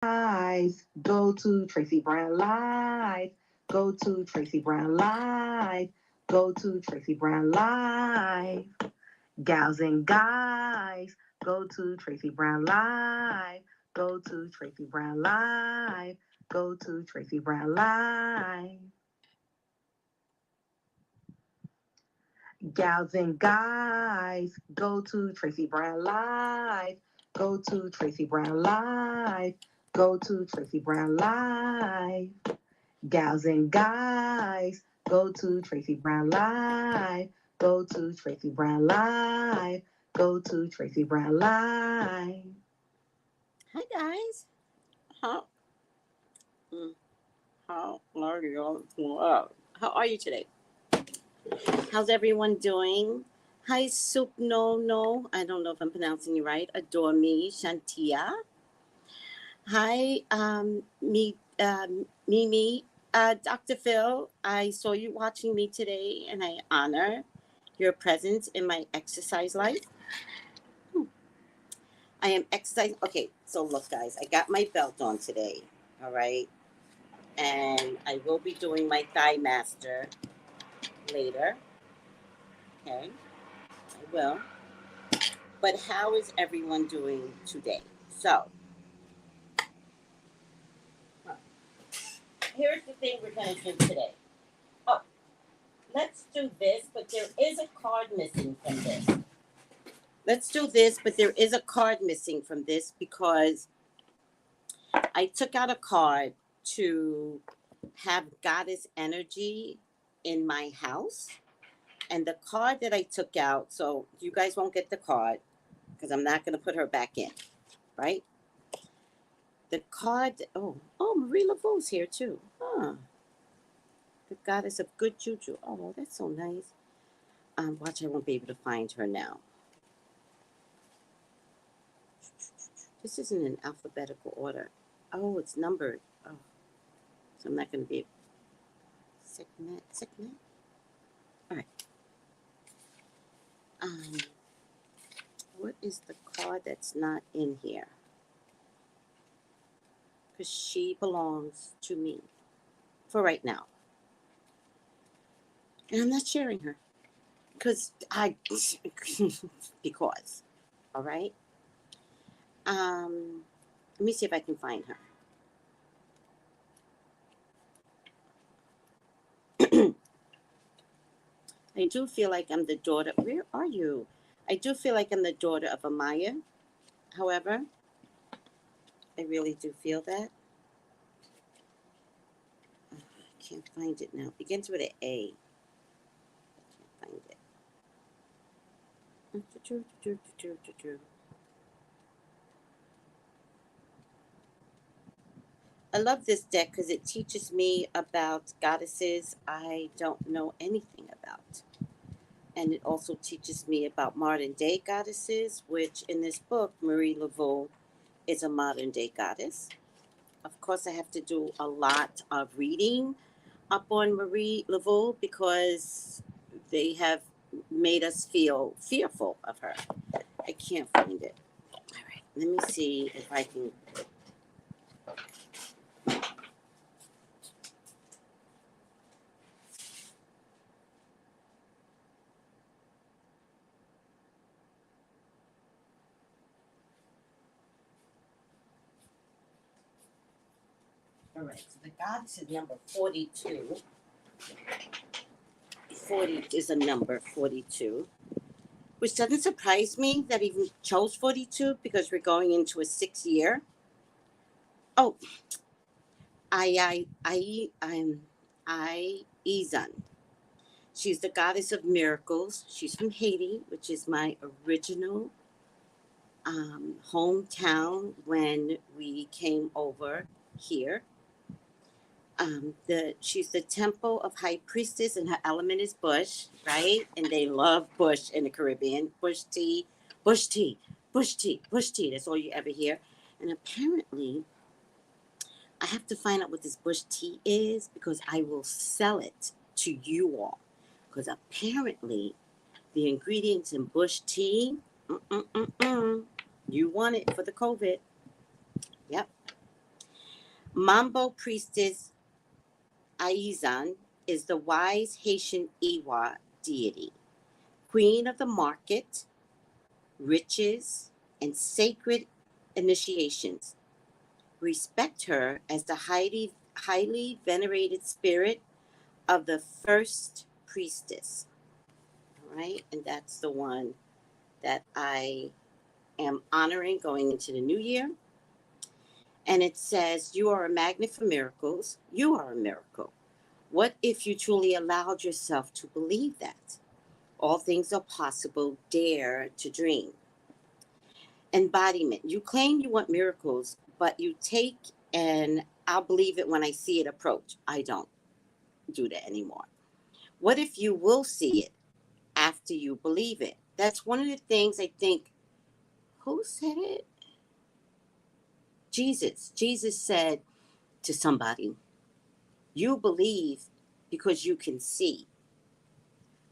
Guys, go to Tracey Brown Live. Go to Tracey Brown Live. Go to Tracey Brown Live. Gals and guys, go to Tracey Brown Live. Go to Tracey Brown Live. Go to Tracey Brown Live. Gals and guys, go to Tracey Brown Live. Go to Tracey Brown Live. Go to Tracey Brown Live. Gals and guys, go to Tracey Brown Live. Go to Tracey Brown Live. Go to Tracey Brown Live. Hi guys. How how are you all? How are you today? How's everyone doing? Hi Soup No. I don't know if I'm pronouncing you right. Adore me, Shantia. Hi, Mimi, Dr. Phil. I saw you watching me today, and I honor your presence in my exercise life. I am exercising. Okay, so look, guys, I got my belt on today. All right, and I will be doing my thigh master later. Okay, I will. But how is everyone doing today? So, here's the thing we're going to do today. Oh, let's do this, but there is a card missing from this. Let's do this, but there is a card missing from this because I took out a card to have goddess energy in my house. And the card that I took out, so you guys won't get the card because I'm not going to put her back in, right? The card, oh, Marie Laveau's here too. Huh. The goddess of good juju. Oh, that's so nice. Watch, I won't be able to find her now. This isn't in alphabetical order. Oh, it's numbered. Oh, so I'm not going to be. Signet. All right. What is the card that's not in here? Because she belongs to me for right now. And I'm not sharing her. Because all right. Let me see if I can find her. I do feel like I'm the daughter. Where are you? I do feel like I'm the daughter of YEMAYA. However, I really do feel that. I can't find it now. Begins with an A. I can't find it. I love this deck because it teaches me about goddesses I don't know anything about. And it also teaches me about modern day goddesses, which in this book, Marie Laveau is a modern day goddess. Of course, I have to do a lot of reading up on Marie Laveau because they have made us feel fearful of her. I can't find it. All right, let me see if I can. All right, so the goddess is number 42. 40 is a number, 42. Which doesn't surprise me that even chose 42 because we're going into a 6th year. Oh, I'm Aizan. She's the goddess of miracles. She's from Haiti, which is my original hometown when we came over here. She's the temple of high priestess, and her element is bush, right? And they love bush in the Caribbean. Bush tea. That's all you ever hear. And apparently, I have to find out what this bush tea is because I will sell it to you all. Because apparently, the ingredients in bush tea, you want it for the COVID. Yep. Mambo priestess Aizan is the wise Haitian Iwa deity, queen of the market, riches, and sacred initiations. Respect her as the highly venerated spirit of the first priestess. All right, and that's the one that I am honoring going into the new year. And it says, "You are a magnet for miracles. You are a miracle. What if you truly allowed yourself to believe that? All things are possible. Dare to dream." Embodiment. You claim you want miracles, but you take an "I'll believe it when I see it" approach. I don't do that anymore. What if you will see it after you believe it? That's one of the things I think. Who said it? Jesus. Jesus said to somebody, "You believe because you can see."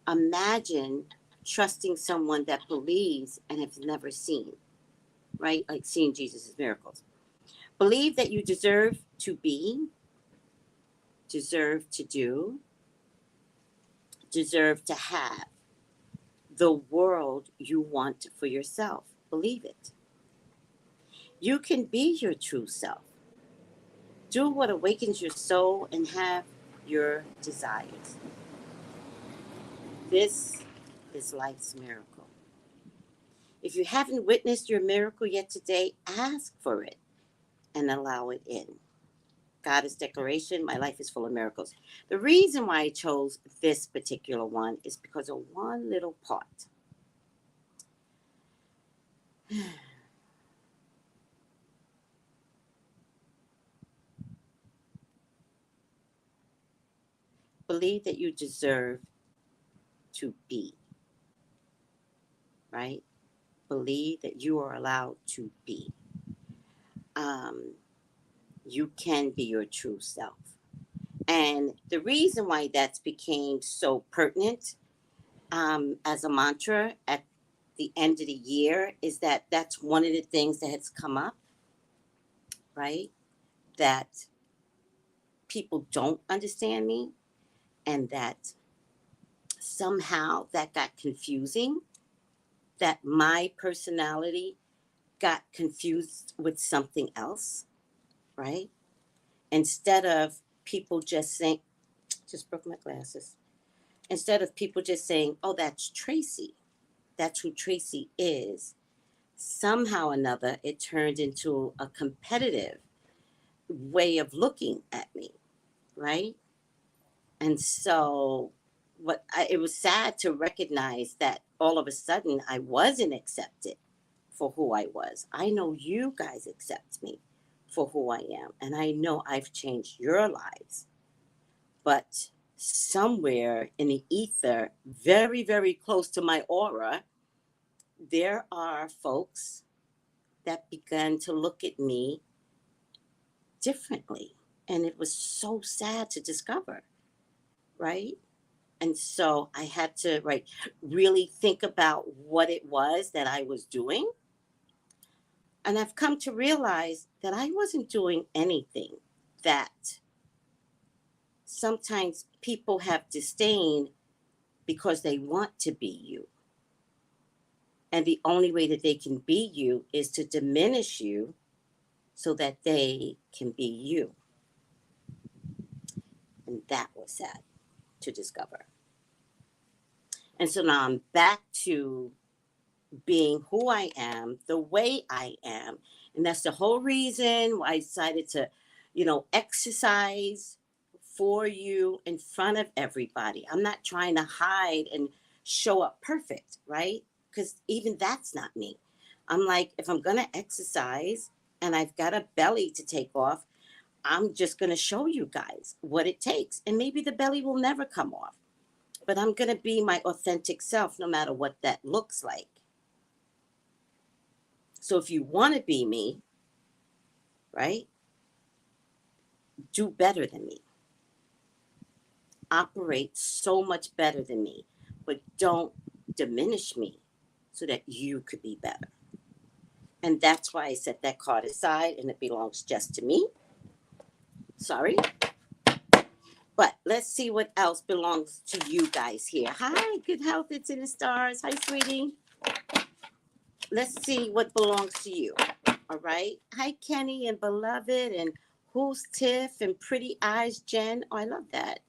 Imagine trusting someone that believes and has never seen, right? Like seeing Jesus' miracles. Believe that you deserve to be, deserve to do, deserve to have the world you want for yourself. Believe it. You can be your true self. Do what awakens your soul and have your desires. This is life's miracle. If you haven't witnessed your miracle yet today, ask for it and allow it in. Goddess declaration, my life is full of miracles. The reason why I chose this particular one is because of one little part. Believe that you deserve to be, right? Believe that you are allowed to be. You can be your true self. And the reason why that's became so pertinent as a mantra at the end of the year is that that's one of the things that has come up, right? That people don't understand me, and that somehow that got confusing, that my personality got confused with something else, right? Instead of people just saying, just broke my glasses. Instead of people just saying, "Oh, that's Tracey. That's who Tracey is." Somehow or another, it turned into a competitive way of looking at me, right? And so it was sad to recognize that all of a sudden I wasn't accepted for who I was. I know you guys accept me for who I am, and I know I've changed your lives. But somewhere in the ether, very, very close to my aura, there are folks that began to look at me differently. And it was so sad to discover, right? And so I had to really think about what it was that I was doing. And I've come to realize that I wasn't doing anything, that sometimes people have disdain because they want to be you. And the only way that they can be you is to diminish you so that they can be you. And that was sad to discover. And so now I'm back to being who I am, the way I am. And that's the whole reason why I decided to, exercise for you in front of everybody. I'm not trying to hide and show up perfect, right? Because even that's not me. I'm like, if I'm going to exercise and I've got a belly to take off, I'm just going to show you guys what it takes. And maybe the belly will never come off. But I'm going to be my authentic self no matter what that looks like. So if you want to be me, right, do better than me. Operate so much better than me. But don't diminish me so that you could be better. And that's why I set that card aside, and it belongs just to me. Sorry. But let's see what else belongs to you guys here. Hi, good health. It's in the stars. Hi, sweetie. Let's see what belongs to you. All right. Hi, Kenny and Beloved and Who's Tiff and Pretty Eyes Jen. Oh, I love that.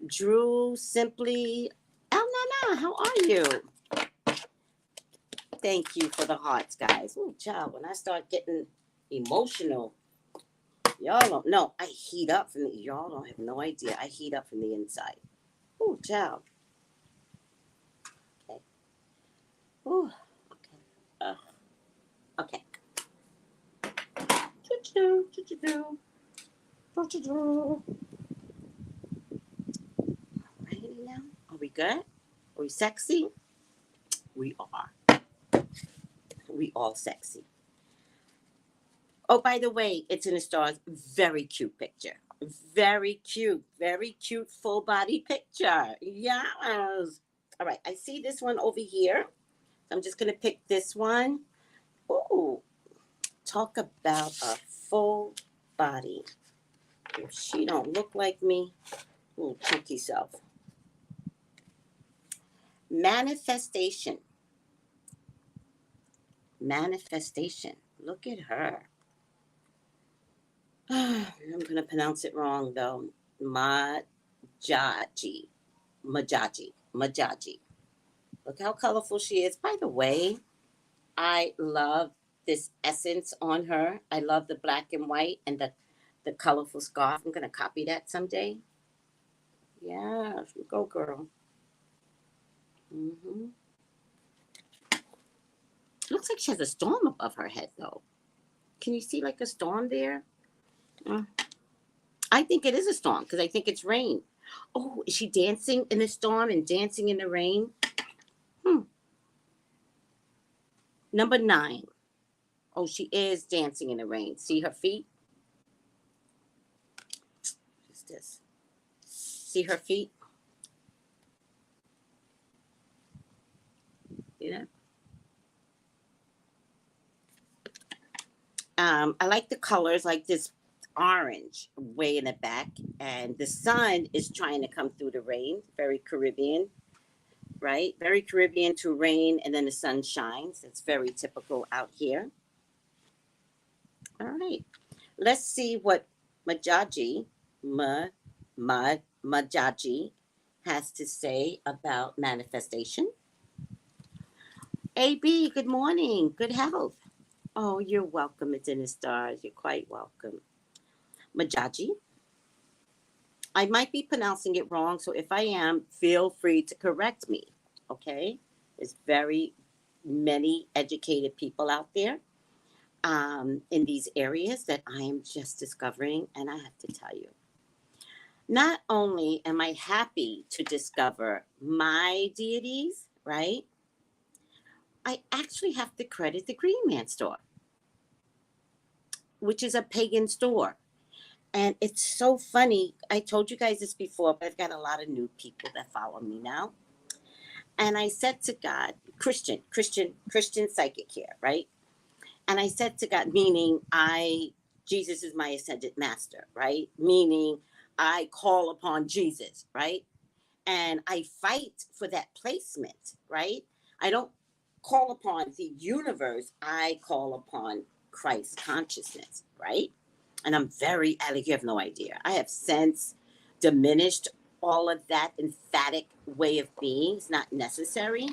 Drew, Simply. El Nana, how are you? Thank you for the hearts, guys. Oh, child, when I start getting emotional, y'all don't know. I heat up from the, y'all don't have no idea. I heat up from the inside. Oh, child. Okay. Oh, okay. Okay. Alrighty now. Are we good? Are we sexy? We are. We all sexy. Oh, by the way, it's in the stars. Very cute picture. Very cute full body picture. Yes. All right. I see this one over here. I'm just going to pick this one. Oh, talk about a full body. If she don't look like me, little chunky self. Manifestation. Manifestation. Look at her. I'm going to pronounce it wrong, though. Majaji. Look how colorful she is. By the way, I love this essence on her. I love the black and white and the colorful scarf. I'm going to copy that someday. Yeah, go, girl. Mm-hmm. Looks like she has a storm above her head, though. Can you see like a storm there? I think it is a storm because I think it's rain. Oh, is she dancing in the storm and dancing in the rain? Number 9. Oh, she is dancing in the rain. See her feet? What's this? See her feet? You know? I like the colors, like this orange way in the back, and the sun is trying to come through the rain. Very Caribbean, right? Very Caribbean to rain, and then the sun shines. It's very typical out here. All right, let's see what Majaji has to say about manifestation. AB, good morning. Good health. Oh, you're welcome. It's in the stars. You're quite welcome. Majaji. I might be pronouncing it wrong, so if I am, feel free to correct me. Okay? There's very many educated people out there in these areas that I am just discovering, and I have to tell you, not only am I happy to discover my deities, right? I actually have to credit the Green Man store, which is a pagan store. And it's so funny. I told you guys this before, but I've got a lot of new people that follow me now. And I said to God, Christian psychic here, right? And I said to God, meaning Jesus is my ascended master, right? Meaning I call upon Jesus, right? And I fight for that placement, right? I don't call upon the universe. I call upon Christ consciousness, right? And I'm very, Alec, you have no idea. I have since diminished all of that emphatic way of being. It's not necessary.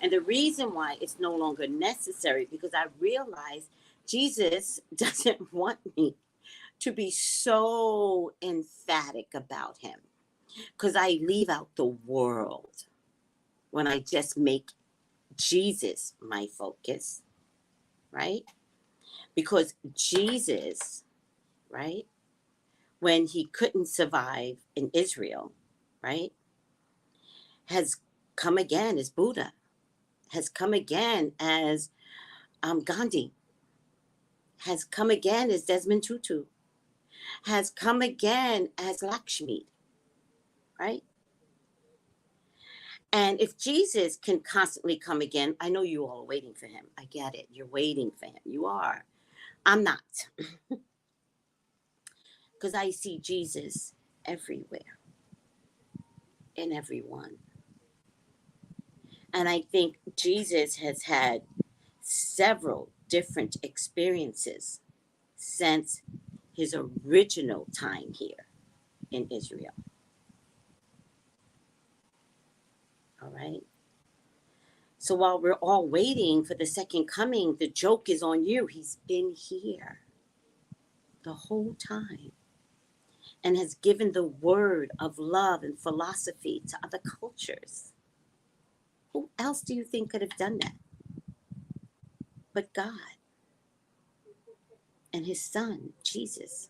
And the reason why it's no longer necessary, because I realize Jesus doesn't want me to be so emphatic about him. Because I leave out the world when I just make Jesus my focus, right? Because Jesus, right, when he couldn't survive in Israel, right, has come again as Buddha, has come again as Gandhi, has come again as Desmond Tutu, has come again as Lakshmi, right? And if Jesus can constantly come again, I know you all are waiting for him. I get it. You're waiting for him. You are. I'm not. because I see Jesus everywhere, in everyone. And I think Jesus has had several different experiences since his original time here in Israel. All right. So while we're all waiting for the second coming, the joke is on you. He's been here the whole time and has given the word of love and philosophy to other cultures. Who else do you think could have done that but God and his son, Jesus?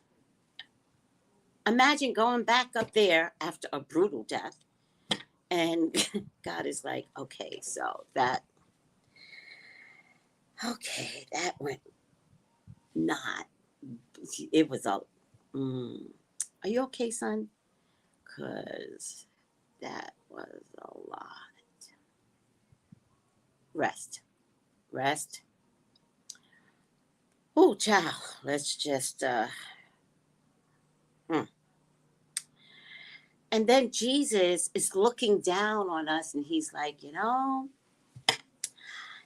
Imagine going back up there after a brutal death, and God is like, okay, so that went not, it was a, are you okay, son? Because that was a lot. Rest. Oh, child, let's just, And then Jesus is looking down on us and he's like,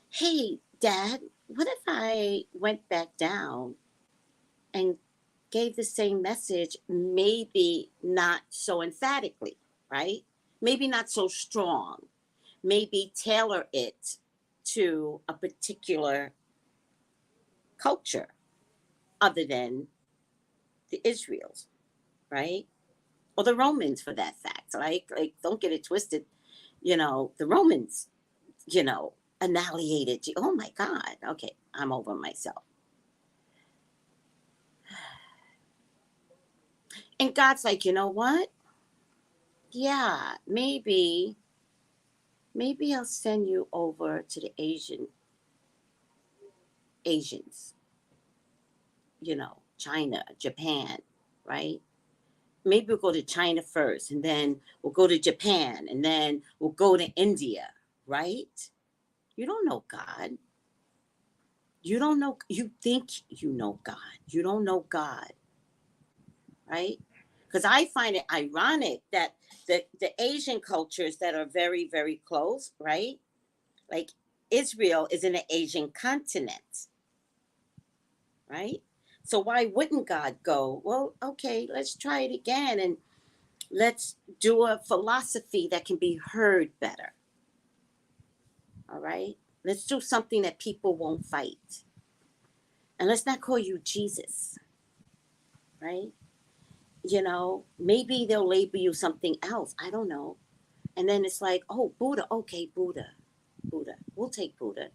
hey, Dad, what if I went back down and gave the same message, maybe not so emphatically, right? Maybe not so strong. Maybe tailor it to a particular culture other than the Israels, right? Or the Romans for that fact, right? Like, don't get it twisted. The Romans, annihilated. Oh my God. Okay, I'm over myself. And God's like, you know what? Yeah, maybe I'll send you over to the Asians, China, Japan, right? Maybe we'll go to China first, and then we'll go to Japan, and then we'll go to India, right? You don't know God. You don't know, you think you know God. You don't know God, right? Because I find it ironic that the Asian cultures that are very, very close, right? Like Israel is in an Asian continent, right? So why wouldn't God go, well, okay, let's try it again and let's do a philosophy that can be heard better. All right? Let's do something that people won't fight. And let's not call you Jesus, right? Maybe they'll label you something else. I don't know. And then it's like, oh, Buddha. Okay, Buddha. We'll take Buddha.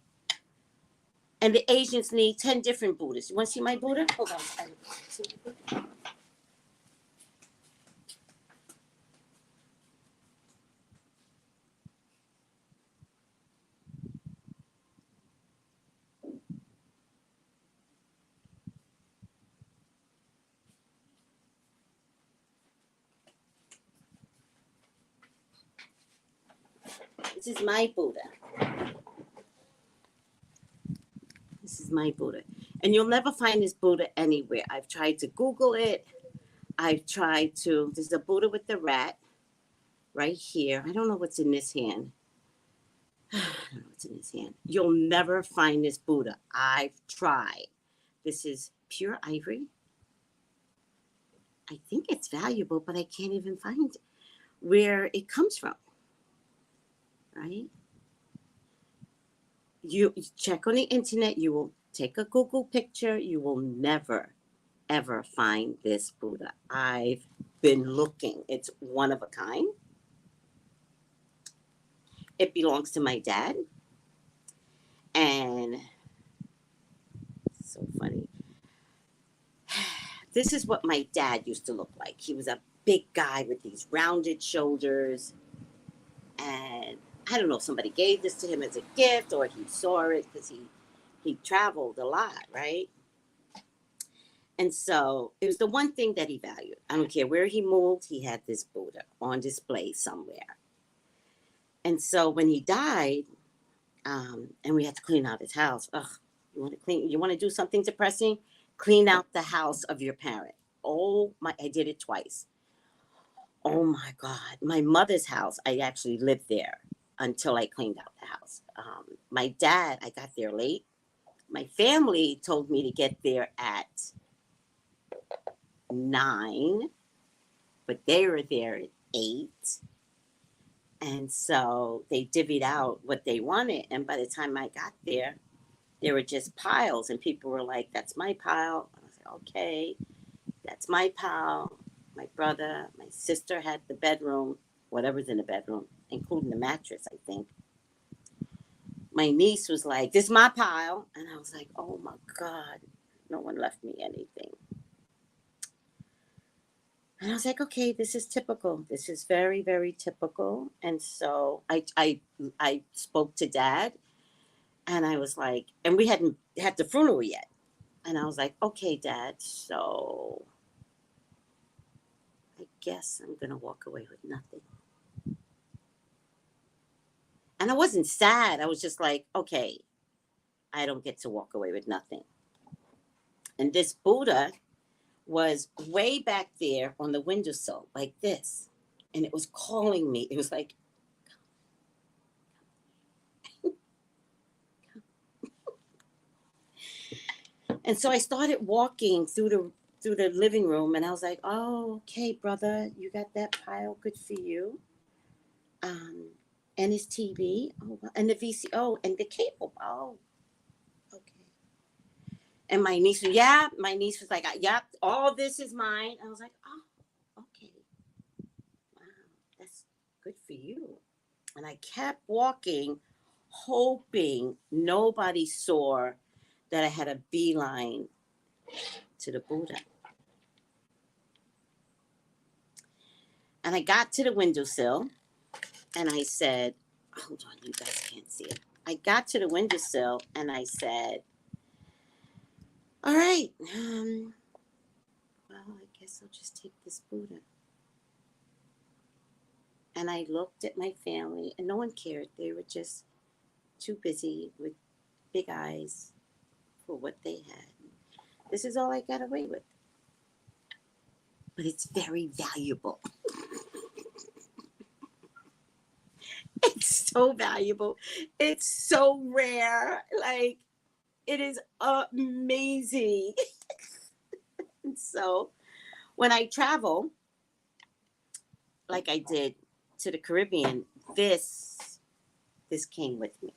And the Asians need 10 different Buddhas. You want to see my Buddha? Hold on. This is my Buddha. And you'll never find this Buddha anywhere. I've tried to Google it. There's a Buddha with the rat right here. I don't know what's in this hand. You'll never find this Buddha. I've tried. This is pure ivory. I think it's valuable, but I can't even find where it comes from. Right? You check on the internet, you will take a Google picture, you will never, ever find this Buddha. I've been looking. It's one of a kind. It belongs to my dad. And it's so funny. This is what my dad used to look like. He was a big guy with these rounded shoulders. And I don't know if somebody gave this to him as a gift or he saw it because he traveled a lot, right? And so it was the one thing that he valued. I don't care where he moved, he had this Buddha on display somewhere. And so when he died, and we had to clean out his house. You want to do something depressing? Clean out the house of your parent. Oh I did it twice. Oh my God. My mother's house, I actually lived there until I cleaned out the house. My dad, I got there late. My family told me to get there at 9, but they were there at 8. And so they divvied out what they wanted. And by the time I got there were just piles. And people were like, that's my pile. I was like, okay, that's my pile. My brother, my sister had the bedroom, whatever's in the bedroom, including the mattress, I think. My niece was like, this is my pile. And I was like, oh my God, no one left me anything. And I was like, okay, this is typical. This is very, very typical. And so I spoke to Dad, and I was like, and we hadn't had the funeral yet. And I was like, okay, Dad, so I guess I'm going to walk away with nothing. And I wasn't sad. I was just like, okay, I don't get to walk away with nothing. And this Buddha was way back there on the windowsill, like this. And it was calling me. It was like, and so I started walking through the living room, and I was like, oh, okay, brother, you got that pile, good for you. And his TV, oh, and the VCO, and the cable, oh, okay. And my niece was like, yep, all this is mine. I was like, oh, okay. Wow, that's good for you. And I kept walking, hoping nobody saw that I had a beeline to the Buddha. And I got to the windowsill, and I said, hold on, you guys can't see it. I got to the windowsill, and I said, all right, well, I guess I'll just take this Buddha. And I looked at my family, and no one cared. They were just too busy with big eyes for what they had. This is all I got away with. But it's very valuable. It's so valuable. It's so rare. Like, it is amazing. And so when I travel, like I did to the Caribbean, this came with me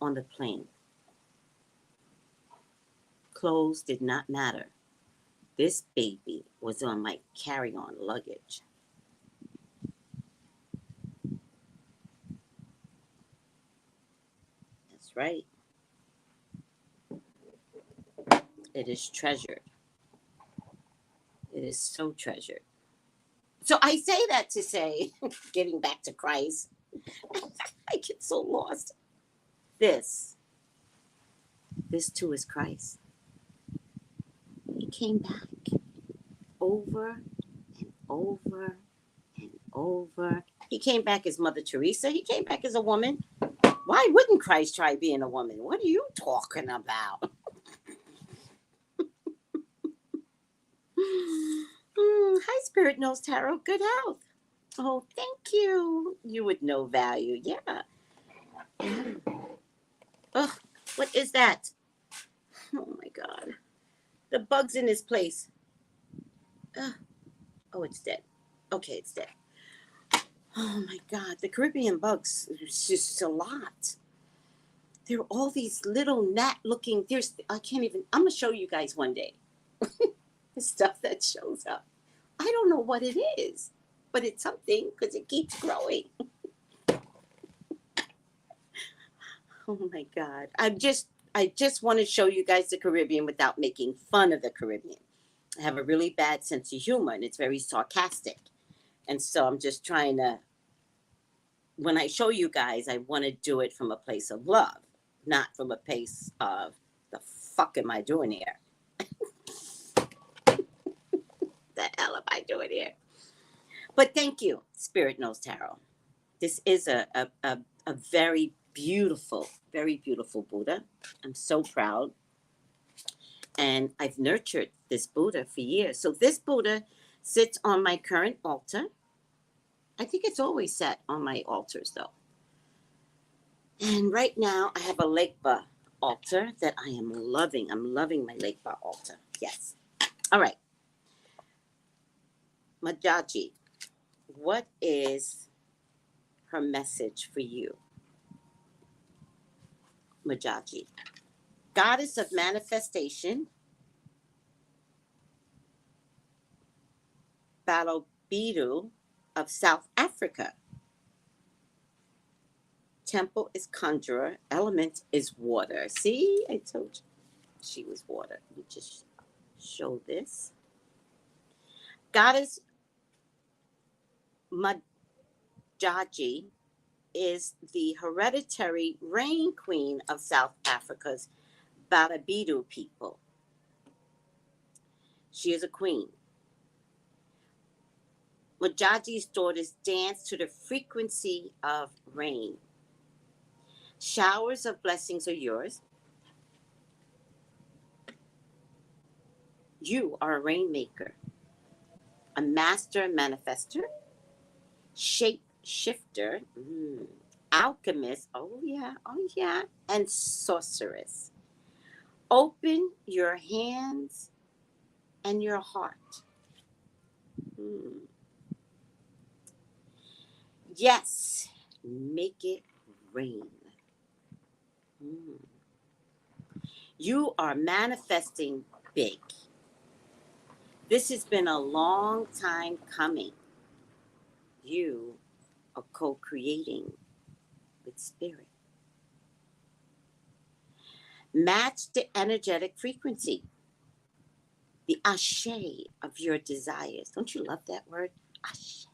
on the plane. Clothes did not matter. This baby was on my carry-on luggage. That's right. It is treasured. It is so treasured. So I say that to say, getting back to Christ, I get so lost. This too is Christ. He came back over and over and over. He came back as Mother Teresa. He came back as a woman. Why wouldn't Christ try being a woman? What are you talking about? Hi, Spirit Knows Tarot. Good health. Oh, thank you. You would know value. Yeah. Oh, what is that? Oh, my God. The bug's in this place. Oh, it's dead. Okay, it's dead. Oh, my God. The Caribbean bugs, it's just a lot. There are all these little gnat-looking, I'm going to show you guys one day. The stuff that shows up. I don't know what it is, but it's something because it keeps growing. Oh my God. I just want to show you guys the Caribbean without making fun of the Caribbean. I have a really bad sense of humor, and it's very sarcastic. And so I'm just trying to, when I show you guys, I want to do it from a place of love, not from a place of the fuck am I doing here? The hell am I doing here? But thank you, Spirit Knows Tarot. This is a very beautiful Buddha. I'm so proud. And I've nurtured this Buddha for years. So this Buddha sits on my current altar. I think it's always sat on my altars, though. And right now, I have a ELEGBA altar that I am loving. I'm loving my ELEGBA altar. Yes. All right. Majaji, what is her message for you? Majaji, goddess of manifestation, BABALU-AYE of South Africa. Temple is conjurer. Element is water. See, I told you she was water. Let me just show this. Goddess Majaji is the hereditary reign queen of South Africa's BABALU people. She is a queen. Majaji's daughters dance to the frequency of rain. Showers of blessings are yours. You are a rainmaker, a master manifester, shape shifter, alchemist, oh yeah, and sorceress. Open your hands and your heart. Yes, make it rain. You are manifesting big. This has been a long time coming. You are co-creating with spirit. Match the energetic frequency, the ashe of your desires. Don't you love that word? Ashe.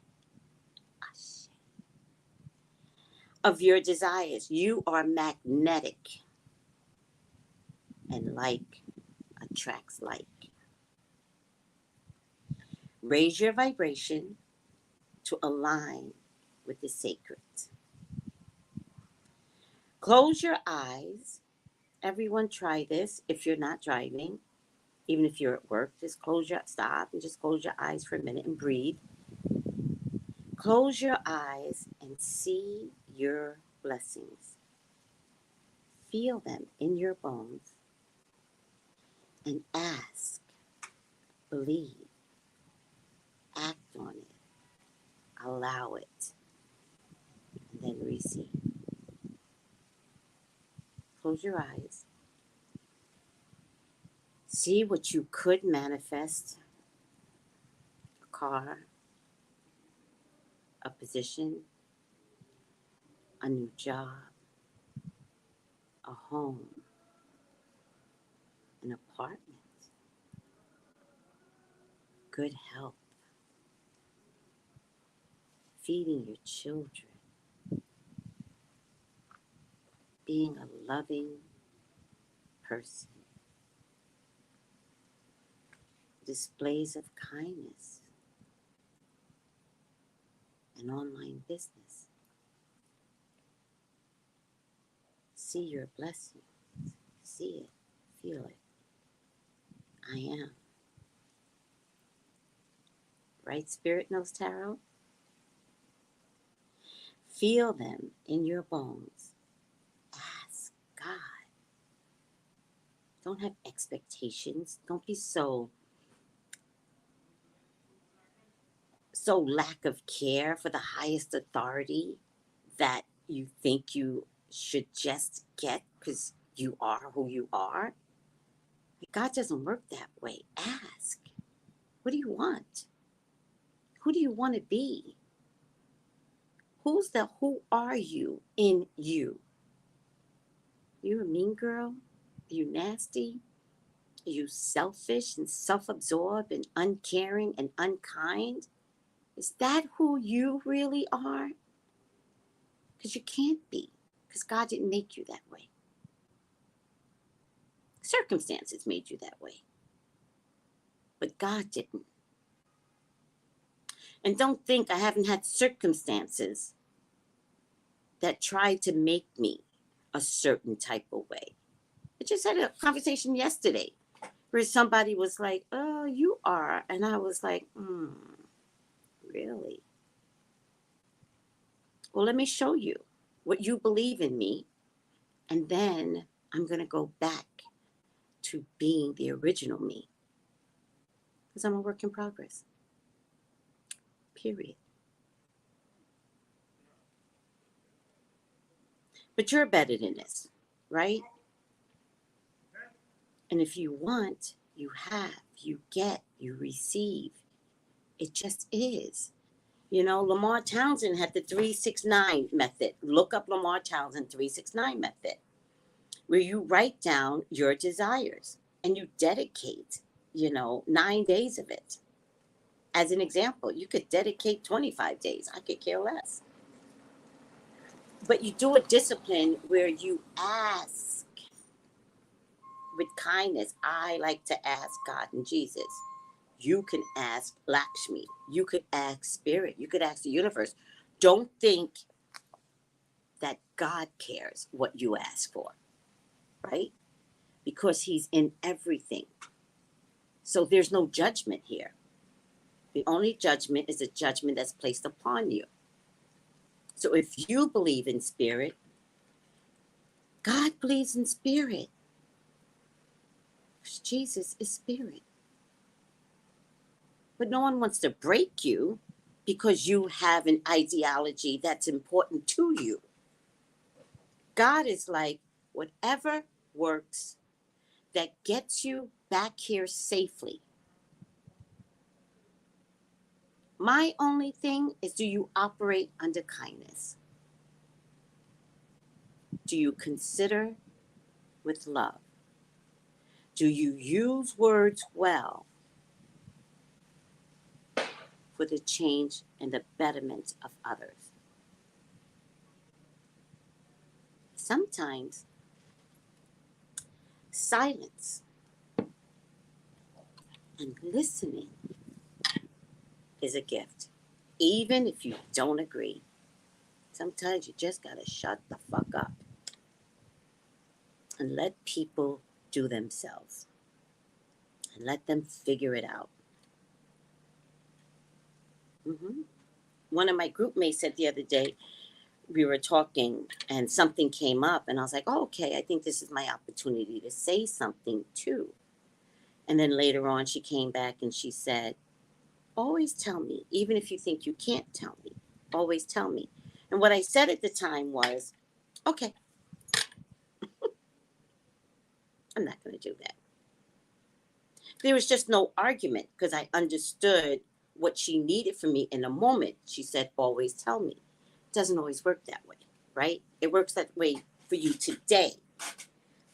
Ashe. Of your desires. You are magnetic. And like attracts like. Raise your vibration to align with the sacred. Close your eyes. Everyone try this if you're not driving. Even if you're at work, just stop and just close your eyes for a minute and breathe. Close your eyes and see your blessings. Feel them in your bones and ask, believe, act on it, allow it, and then receive. Close your eyes. See what you could manifest. A car, a position, a new job, a home, an apartment, good health, feeding your children, being a loving person, displays of kindness, an online business. See your blessings. See it. Feel it. I am. Right, Spirit knows tarot? Feel them in your bones. Ask God. Don't have expectations. Don't be so lack of care for the highest authority that you think you should just get because you are who you are. God doesn't work that way. Ask. What do you want? Who do you want to be? Who are you in you? You a mean girl? Are you nasty? Are you selfish and self-absorbed and uncaring and unkind? Is that who you really are? Because you can't be. Because God didn't make you that way. Circumstances made you that way. But God didn't. And don't think I haven't had circumstances that tried to make me a certain type of way. I just had a conversation yesterday where somebody was like, oh, you are. And I was like, really? Well, let me show you what you believe in me. And then I'm going to go back to being the original me. Because I'm a work in progress. Period. But you're better than this, right? And if you want, you have, you get, you receive. It just is. You know, Lamar Townsend had the 369 method. Look up Lamar Townsend 369 method, where you write down your desires and you dedicate, 9 days of it. As an example, you could dedicate 25 days. I could care less. But you do a discipline where you ask with kindness. I like to ask God and Jesus. You can ask Lakshmi. You could ask Spirit. You could ask the universe. Don't think that God cares what you ask for, right? Because he's in everything. So there's no judgment here. The only judgment is a judgment that's placed upon you. So if you believe in spirit, God believes in spirit. Because Jesus is spirit. But no one wants to break you because you have an ideology that's important to you. God is like, whatever works that gets you back here safely. My only thing is, do you operate under kindness? Do you consider with love? Do you use words well for the change and the betterment of others? Sometimes silence and listening is a gift, even if you don't agree. Sometimes you just gotta shut the fuck up and let people do themselves and let them figure it out. One of my group mates said the other day, we were talking and something came up and I was like, oh, okay, I think this is my opportunity to say something too. And then later on she came back and she said, always tell me, even if you think you can't tell me, always tell me. And what I said at the time was, okay, I'm not going to do that. There was just no argument because I understood what she needed from me in a moment. She said, always tell me. It doesn't always work that way, right? It works that way for you today. It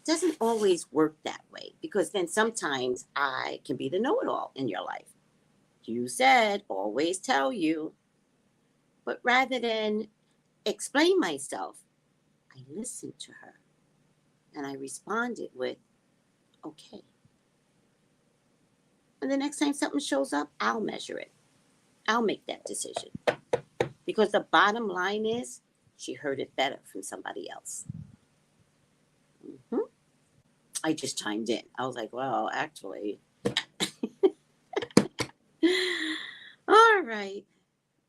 doesn't always work that way because then sometimes I can be the know-it-all in your life. You said, always tell you. But rather than explain myself, I listened to her and I responded with, okay. And the next time something shows up, I'll measure it. I'll make that decision. Because the bottom line is, she heard it better from somebody else. I just chimed in. I was like, well, actually. All right.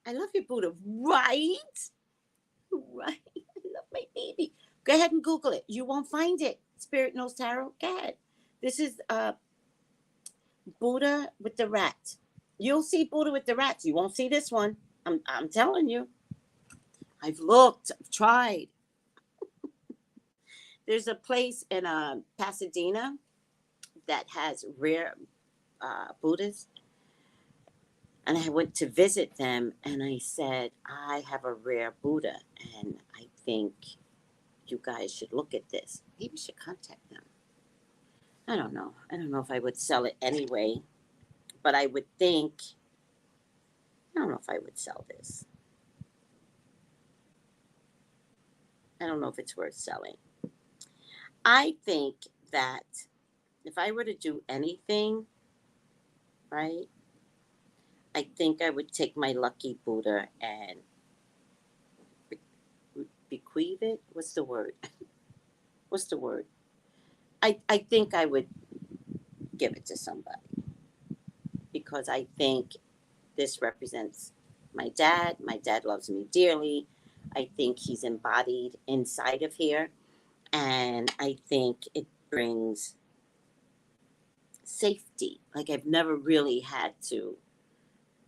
I love you, Buddha. Right? Right. I love my baby. Go ahead and Google it. You won't find it. Spirit Knows Tarot. Go ahead. This is Buddha with the rat. You'll see Buddha with the rats. You won't see this one. I'm telling you. I've looked. I've tried. There's a place in Pasadena that has rare Buddhas. And I went to visit them and I said, I have a rare Buddha and I think you guys should look at this. Maybe you should contact them. I don't know. I don't know if I would sell it anyway, but I would think, I don't know if I would sell this. I don't know if it's worth selling. I think that if I were to do anything, right, I think I would take my lucky Buddha and bequeath it. What's the word? What's the word? I think I would give it to somebody, because I think this represents my dad. My dad loves me dearly. I think he's embodied inside of here. And I think it brings safety. Like, I've never really had to,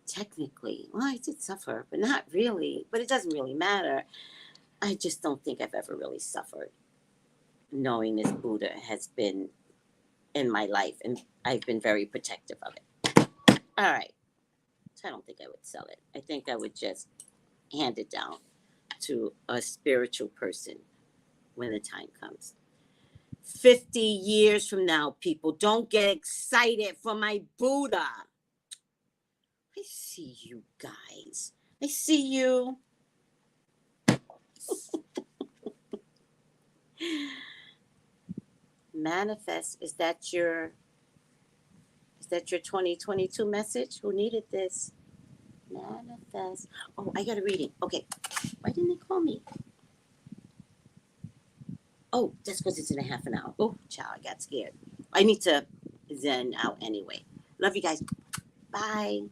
technically, well, I did suffer, but not really. But it doesn't really matter. I just don't think I've ever really suffered knowing this Buddha has been in my life, and I've been very protective of it. All right. So I don't think I would sell it. I think I would just hand it down to a spiritual person when the time comes. 50 years from now, people, don't get excited for my Buddha. I see you guys. I see you. Manifest. Is that your 2022 message? Who needed this? Manifest. Oh, I got a reading. Okay. Why didn't they call me? Oh, that's because it's in a half an hour. Oh, child, I got scared. I need to zen out anyway. Love you guys. Bye.